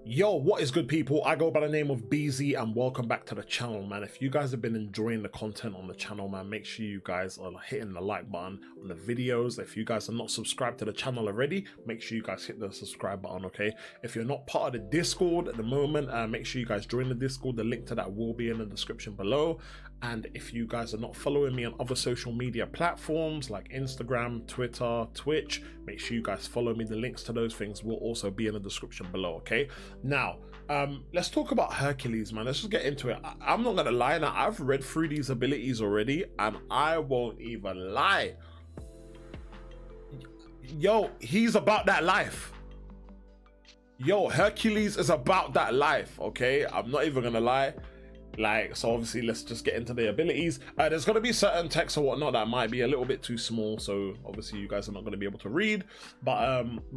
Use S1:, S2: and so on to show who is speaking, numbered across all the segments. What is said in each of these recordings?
S1: Yo, what is good, people? I go by the name of Beezy and welcome back to the channel, man. If you guys have been enjoying the content on the channel, man, make sure you guys are hitting the like button on the videos. If you guys are not subscribed to the channel already, make sure you guys hit the subscribe button, okay? If you're not part of the Discord at the moment, make sure you guys join the Discord. The link to that will be in the description below. And if you guys are not following me on other social media platforms like Instagram, Twitter, Twitch, make sure you guys follow me. The links to those things will also be in the description below, okay? Now, let's talk about Hercules, man. Let's just get into it. I'm not gonna lie, now I've read through these abilities already and I won't even lie. Yo, he's about that life. Yo, Hercules is about that life, okay? I'm not even gonna lie. Like, so obviously let's just get into the abilities. There's going to be certain text or whatnot that might be a little bit too small, so obviously you guys are not going to be able to read, but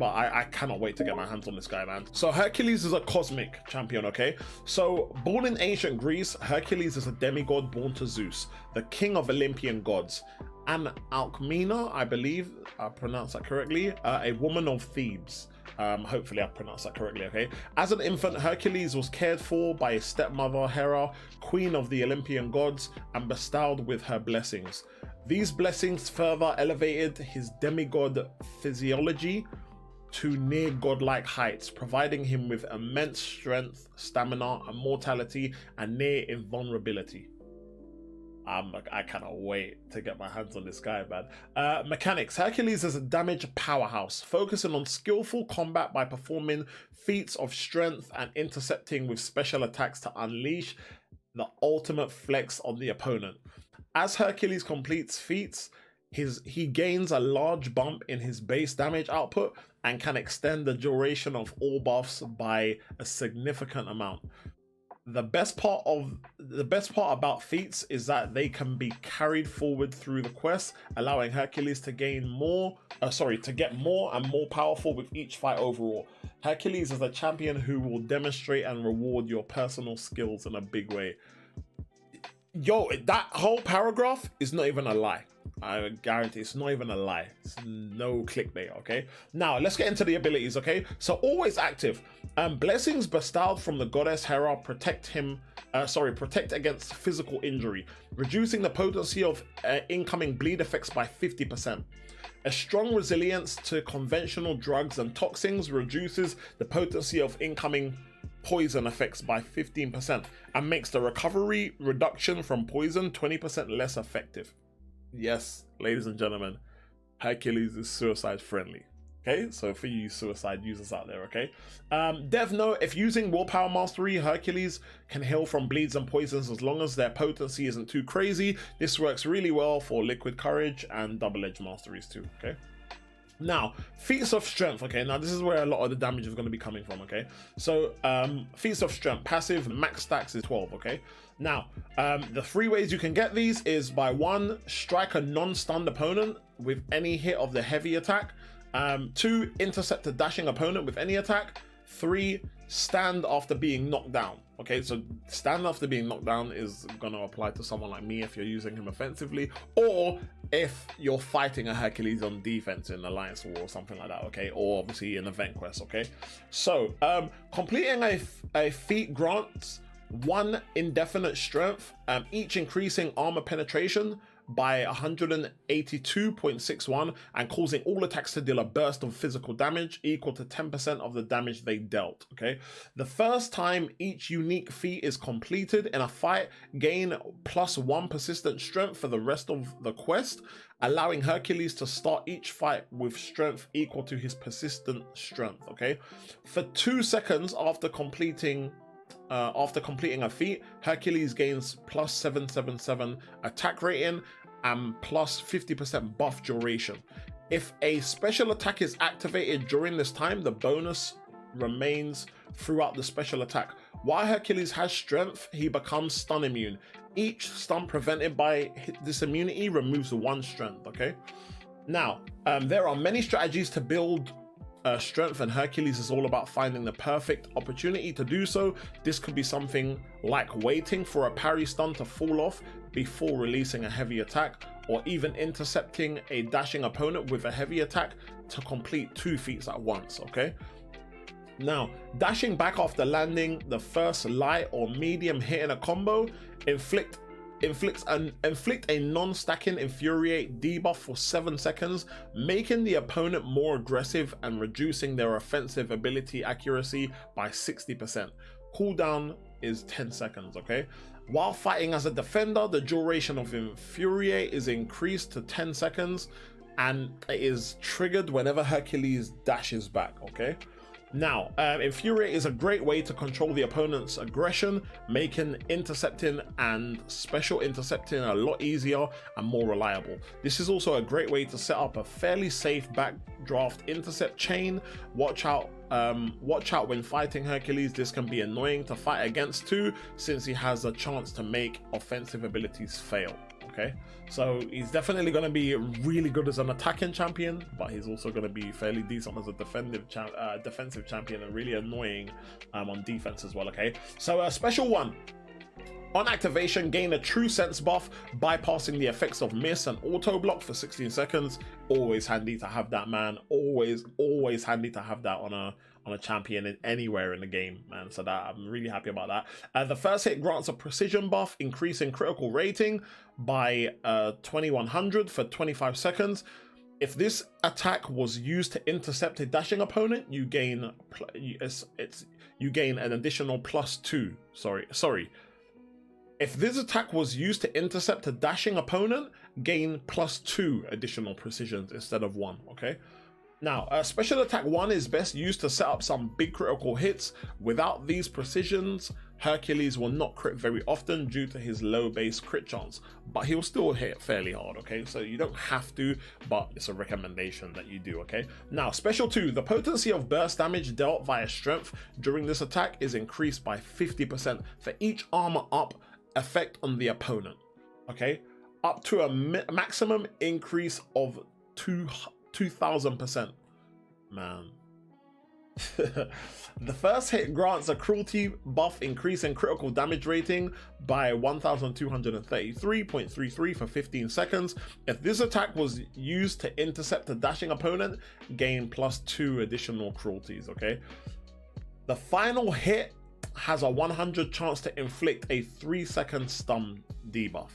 S1: I cannot wait to get my hands on this guy, man. So Hercules is a cosmic champion, okay? So born in ancient Greece, Hercules is a demigod born to Zeus, the king of Olympian gods, and Alcmena, I believe I pronounced that correctly, a woman of Thebes. Hopefully I pronounced that correctly, okay? As an infant, Hercules was cared for by his stepmother Hera, queen of the Olympian gods, and bestowed with her blessings. These blessings further elevated his demigod physiology to near godlike heights, providing him with immense strength, stamina, immortality, and near invulnerability. I cannot wait to get my hands on this guy, man. Mechanics. Hercules is a damage powerhouse, focusing on skillful combat by performing feats of strength and intercepting with special attacks to unleash the ultimate flex on the opponent. As Hercules completes feats, he gains a large bump in his base damage output and can extend the duration of all buffs by a significant amount. The best part about feats is that they can be carried forward through the quest, allowing Hercules to gain to get more and more powerful with each fight overall. Hercules is a champion who will demonstrate and reward your personal skills in a big way. Yo, that whole paragraph is not even a lie. I guarantee it's not even a lie. It's no clickbait, okay? Now, let's get into the abilities, okay? So, always active. Blessings bestowed from the goddess Hera protect against physical injury, reducing the potency of incoming bleed effects by 50%. A strong resilience to conventional drugs and toxins reduces the potency of incoming poison effects by 15% and makes the recovery reduction from poison 20% less effective. Yes, ladies and gentlemen, Hercules is suicide friendly. Okay, so for you suicide users out there, okay? Dev note, if using willpower mastery, Hercules can heal from bleeds and poisons as long as their potency isn't too crazy. This works really well for liquid courage and double-edged masteries too, okay? Now, feats of strength, okay? Now, this is where a lot of the damage is going to be coming from, okay? So, feats of strength, passive, max stacks is 12, okay? Now, the 3 ways you can get these is by 1, strike a non-stunned opponent with any hit of the heavy attack. 2, intercept a dashing opponent with any attack. 3, stand after being knocked down. Okay, so stand after being knocked down is going to apply to someone like me if you're using him offensively, or if you're fighting a Hercules on defense in Alliance War or something like that, okay, or obviously in Event Quest, okay. So completing a feat grants 1 indefinite strength, each increasing armor penetration by 182.61 and causing all attacks to deal a burst of physical damage equal to 10% of the damage they dealt, okay? The first time each unique feat is completed in a fight, gain +1 persistent strength for the rest of the quest, allowing Hercules to start each fight with strength equal to his persistent strength, okay? For 2 seconds after completing a feat, Hercules gains +777 attack rating and +50% buff duration. If a special attack is activated during this time, the bonus remains throughout the special attack. While Hercules has strength, he becomes stun immune. Each stun prevented by this immunity removes 1 strength, okay? Now, there are many strategies to build strength, and Hercules is all about finding the perfect opportunity to do so. This could be something like waiting for a parry stun to fall off before releasing a heavy attack, or even intercepting a dashing opponent with a heavy attack to complete 2 feats at once, okay? Now, dashing back after landing the first light or medium hit in a combo, inflict a non-stacking infuriate debuff for 7 seconds, making the opponent more aggressive and reducing their offensive ability accuracy by 60%. Cooldown is 10 seconds, okay? While fighting as a defender, the duration of infuriate is increased to 10 seconds and it is triggered whenever Hercules dashes back, okay? Now, Infuriate is a great way to control the opponent's aggression, making intercepting and special intercepting a lot easier and more reliable. This is also a great way to set up a fairly safe backdraft intercept chain. Watch out when fighting Hercules. This can be annoying to fight against too, since he has a chance to make offensive abilities fail. Okay, so he's definitely going to be really good as an attacking champion, but he's also going to be fairly decent as a defensive champion and really annoying on defense as well. Okay, so special one. On activation, gain a true sense buff, bypassing the effects of miss and auto block for 16 seconds. Always handy to have that, man. Always handy to have that on a champion in anywhere in the game, man. So that I'm really happy about that. The first hit grants a precision buff, increasing critical rating by 2100 for 25 seconds. If this attack was used to intercept a dashing opponent, you gain an additional +2. Sorry. If this attack was used to intercept a dashing opponent, gain +2 additional precisions instead of 1, okay? Now, special attack 1 is best used to set up some big critical hits. Without these precisions, Hercules will not crit very often due to his low base crit chance, but he'll still hit fairly hard, okay? So you don't have to, but it's a recommendation that you do, okay? Now, special 2, the potency of burst damage dealt via strength during this attack is increased by 50% for each armor up effect on the opponent, okay? Up to a maximum increase of 2000%, man. The first hit grants a cruelty buff, increasing critical damage rating by 1233.33 for 15 seconds. If this attack was used to intercept a dashing opponent, gain +2 additional cruelties, okay? The final hit has a 100 chance to inflict a 3-second stun debuff.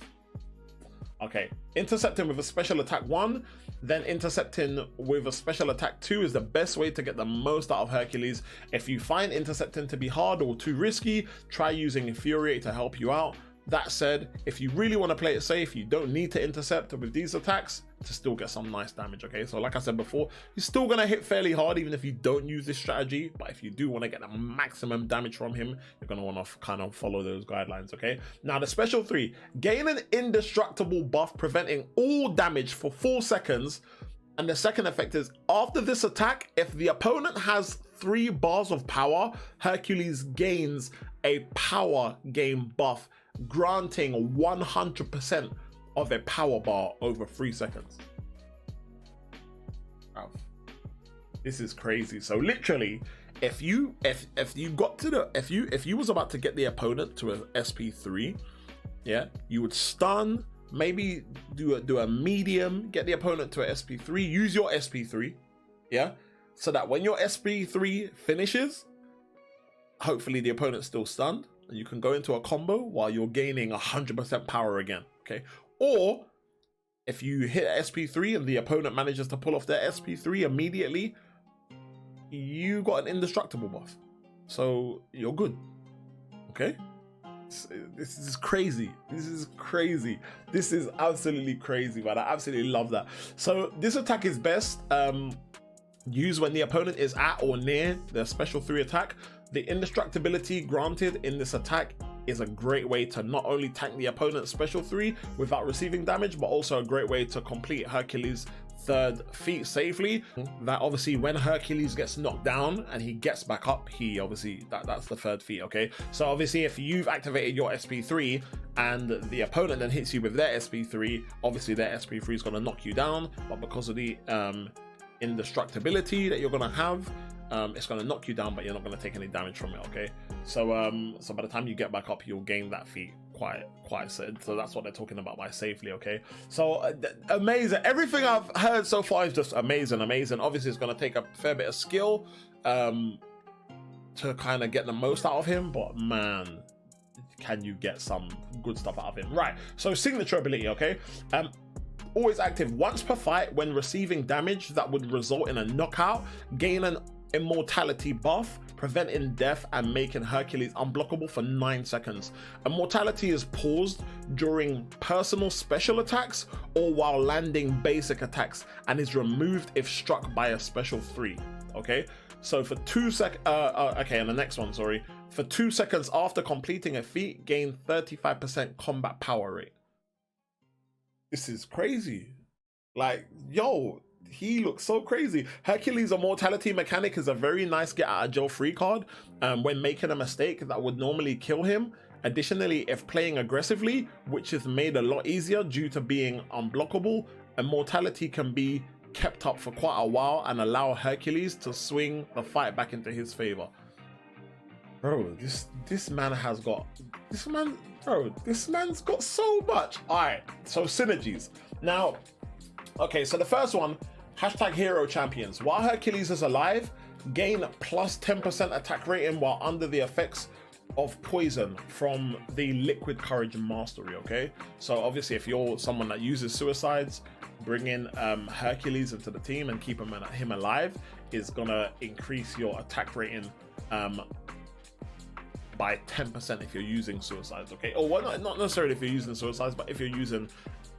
S1: Okay, intercepting with a special attack 1, then intercepting with a special attack 2 is the best way to get the most out of Hercules. If you find intercepting to be hard or too risky, try using Infuriate to help you out. That said, if you really want to play it safe, you don't need to intercept with these attacks to still get some nice damage, okay? So like I said before, you're still going to hit fairly hard even if you don't use this strategy, but if you do want to get the maximum damage from him, you're going to want to kind of follow those guidelines, okay? Now the special 3, gain an indestructible buff preventing all damage for 4 seconds, and the second effect is, after this attack, if the opponent has 3 bars of power, Hercules gains a power game buff, granting 100% of a power bar over 3 seconds. Oh, this is crazy. So literally, if you was about to get the opponent to a SP3, yeah, you would stun, maybe do a medium, get the opponent to a SP3, use your SP3, yeah, so that when your SP3 finishes, hopefully the opponent's still stunned, and you can go into a combo while you're gaining 100% power again, okay? Or if you hit SP3 and the opponent manages to pull off their SP3 immediately, you got an indestructible buff, so you're good, okay? This is crazy. This is crazy. This is absolutely crazy, man. I absolutely love that. So this attack is best used when the opponent is at or near the special 3 attack. The indestructibility granted in this attack is a great way to not only tank the opponent's special 3 without receiving damage, but also a great way to complete Hercules' 3rd feat safely. That obviously when Hercules gets knocked down and he gets back up, he obviously, that's the 3rd feat, okay? So obviously if you've activated your SP3 and the opponent then hits you with their SP3, obviously their SP3 is going to knock you down, but because of the indestructibility that you're going to have, it's going to knock you down, but you're not going to take any damage from it, okay? So so by the time you get back up, you'll gain that feat quite so that's what they're talking about by safely, okay? So amazing. Everything I've heard so far is just amazing. Obviously it's going to take a fair bit of skill, to kind of get the most out of him, but man, can you get some good stuff out of him. Right, so signature ability, okay? Always active once per fight. When receiving damage that would result in a knockout, gain an immortality buff, preventing death and making Hercules unblockable for 9 seconds. Immortality is paused during personal special attacks or while landing basic attacks, and is removed if struck by a special 3. Okay, so for 2 seconds, okay, and the next one, sorry, for 2 seconds after completing a feat, gain 35% combat power rate. This is crazy. Like, yo, he looks so crazy. Hercules' immortality mechanic is a very nice get out of jail free card when making a mistake that would normally kill him. Additionally, if playing aggressively, which is made a lot easier due to being unblockable, immortality can be kept up for quite a while and allow Hercules to swing the fight back into his favor. Bro, this man has got, this man's got so much. All right, so synergies. Now, okay, so the first one, hashtag hero champions. While Hercules is alive, gain plus 10% attack rating while under the effects of poison from the liquid courage mastery. Okay, so obviously if you're someone that uses suicides, bringing Hercules into the team and keep him alive is gonna increase your attack rating by 10% if you're using suicides. Okay, or well, not necessarily if you're using suicides, but if you're using,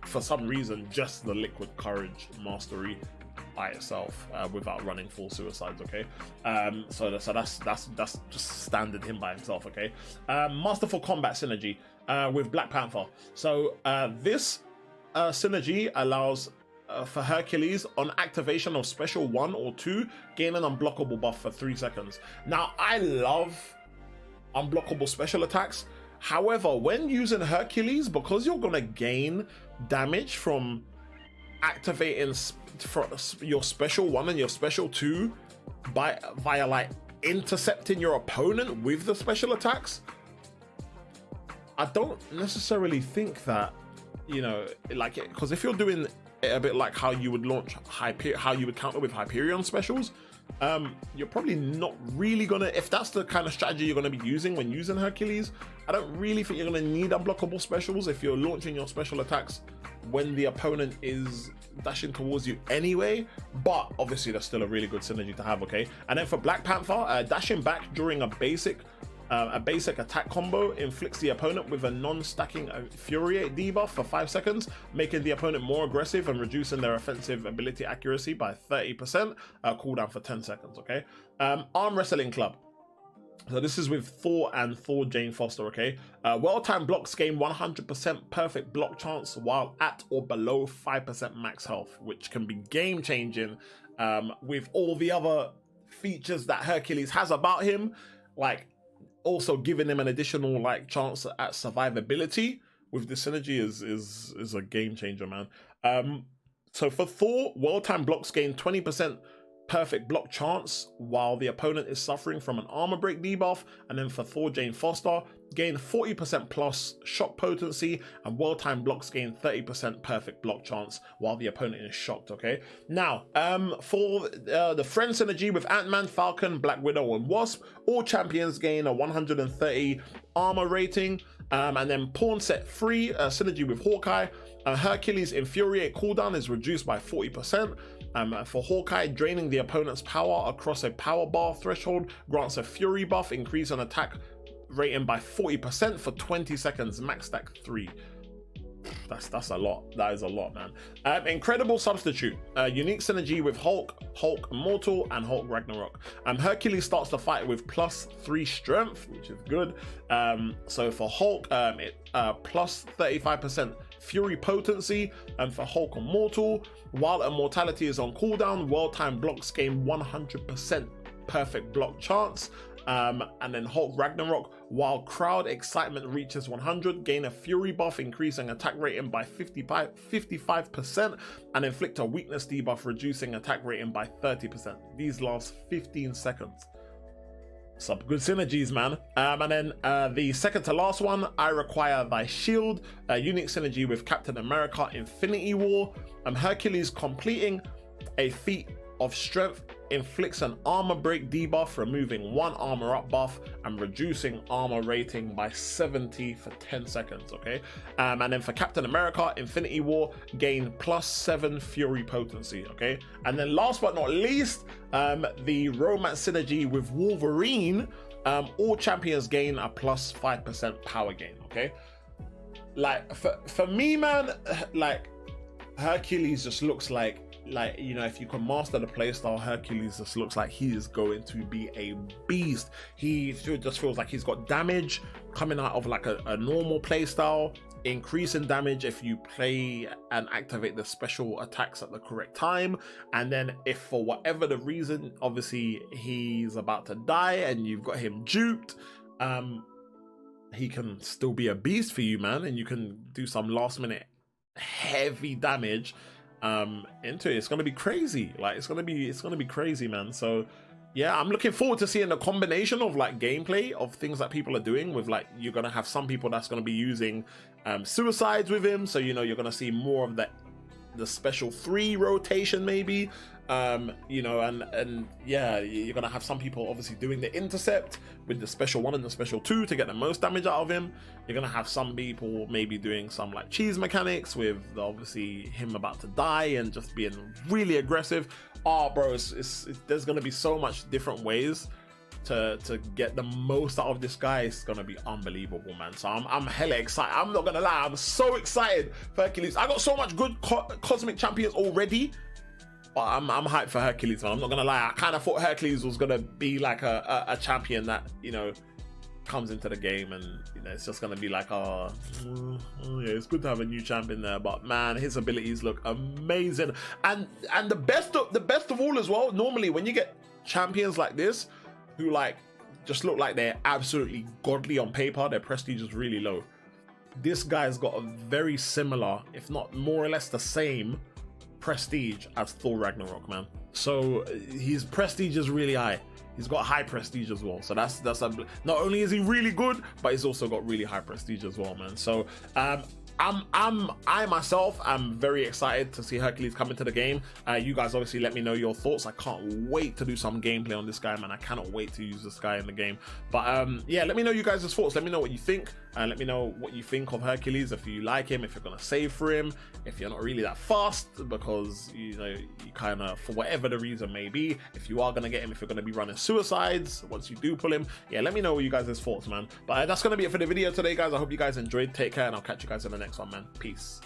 S1: for some reason, just the liquid courage mastery by itself without running full suicides. Okay, so that's just standard him by himself. Okay, Masterful combat synergy with Black Panther. So this synergy allows for Hercules on activation of special 1 or 2, gain an unblockable buff for 3 seconds. Now I love unblockable special attacks. However, when using Hercules, because you're gonna gain damage from activating your special 1 and your special 2 via like intercepting your opponent with the special attacks, I don't necessarily think that, you know, like, because if you're doing it a bit like how you would launch how you would counter with Hyperion specials, you're probably not really gonna, if that's the kind of strategy you're gonna be using when using Hercules, I don't really think you're gonna need unblockable specials if you're launching your special attacks when the opponent is dashing towards you anyway. But obviously that's still a really good synergy to have. Okay, and then for Black Panther, dashing back during a basic attack combo inflicts the opponent with a non-stacking Infuriate debuff for 5 seconds, making the opponent more aggressive and reducing their offensive ability accuracy by 30%, cooldown for 10 seconds. Okay, Arm Wrestling Club. So this is with Thor and Thor Jane Foster. Okay, well-timed blocks gain 100% perfect block chance while at or below 5% max health, which can be game-changing with all the other features that Hercules has about him, like also giving him an additional like chance at survivability with the synergy is a game changer, man. So for Thor, well-timed blocks gain 20% perfect block chance while the opponent is suffering from an armor break debuff. And then for Thor Jane Foster, gain 40% plus shock potency, and well-timed blocks gain 30% perfect block chance while the opponent is shocked. Okay, now for the friend synergy with Ant-Man, Falcon, Black Widow, and Wasp, all champions gain a 130 armor rating. And then Pawn Set 3 synergy with Hawkeye, Hercules Infuriate cooldown is reduced by 40%. For Hawkeye, draining the opponent's power across a power bar threshold grants a Fury buff, increase on attack rating by 40% for 20 seconds, max stack 3. That's a lot. That is a lot, man. Incredible substitute, unique synergy with Hulk, Hulk Immortal, and Hulk Ragnarok. Hercules starts the fight with +3 strength, which is good. So for Hulk, plus 35% Fury potency, and for Hulk Immortal, while immortality is on cooldown, well-timed blocks gain 100% perfect block chance. And then Hulk Ragnarok, while crowd excitement reaches 100, gain a Fury buff, increasing attack rating by 55%, and inflict a weakness debuff, reducing attack rating by 30%. These last 15 seconds. Some good synergies, man. And then the second to last one, I Require Thy Shield, a unique synergy with Captain America Infinity War. Hercules completing a feat of strength inflicts an armor break debuff, removing 1 armor up buff and reducing armor rating by 70 for 10 seconds, okay? And then for Captain America, Infinity War, gain +7 Fury potency, okay? And then last but not least, the romance synergy with Wolverine, all champions gain a +5% power gain, okay? Like, for me, man, like, Hercules just looks like, you know, if you can master the playstyle, Hercules just looks like he is going to be a beast. He just feels like he's got damage coming out of like a normal playstyle, increasing damage if you play and activate the special attacks at the correct time. And then if for whatever the reason, obviously he's about to die and you've got him duped, he can still be a beast for you, man, and you can do some last minute heavy damage into it. It's gonna be crazy. Like, it's gonna be crazy, man. So yeah, I'm looking forward to seeing the combination of like gameplay of things that people are doing with, like, you're gonna have some people that's gonna be using suicides with him, so you know, you're gonna see more of the special 3 rotation maybe, you know, and yeah, you're gonna have some people obviously doing the intercept with the special 1 and the special 2 to get the most damage out of him. You're gonna have some people maybe doing some like cheese mechanics with obviously him about to die and just being really aggressive. Oh bro, there's gonna be so much different ways to get the most out of this guy. It's gonna be unbelievable, man. So I'm hella excited. I'm not gonna lie, I'm so excited for Hercules. I got so much good cosmic champions already, but I'm hyped for Hercules, man. I'm not gonna lie, I kind of thought Hercules was gonna be like a champion that, you know, comes into the game and, you know, it's just gonna be like, oh yeah, it's good to have a new champion there, but man, his abilities look amazing. And the best of all as well, normally when you get champions like this who like just look like they're absolutely godly on paper, their prestige is really low. This guy's got a very similar, if not more or less the same prestige as Thor Ragnarok, man. So his prestige is really high. He's got high prestige as well. So that's not only is he really good, but he's also got really high prestige as well, man. So I myself am very excited to see Hercules come into the game. You guys obviously let me know your thoughts. I can't wait to do some gameplay on this guy, man. I cannot wait to use this guy in the game. But yeah, let me know you guys' thoughts. Let me know what you think, and let me know what you think of Hercules. If you like him, if you're gonna save for him, if you're not really that fast because, you know, you kind of, for whatever the reason may be, if you are gonna get him, if you're gonna be running suicides once you do pull him. Yeah, let me know what you guys' thoughts, man. But that's gonna be it for the video today, guys. I hope you guys enjoyed. Take care, and I'll catch you guys in the next one, man. Peace.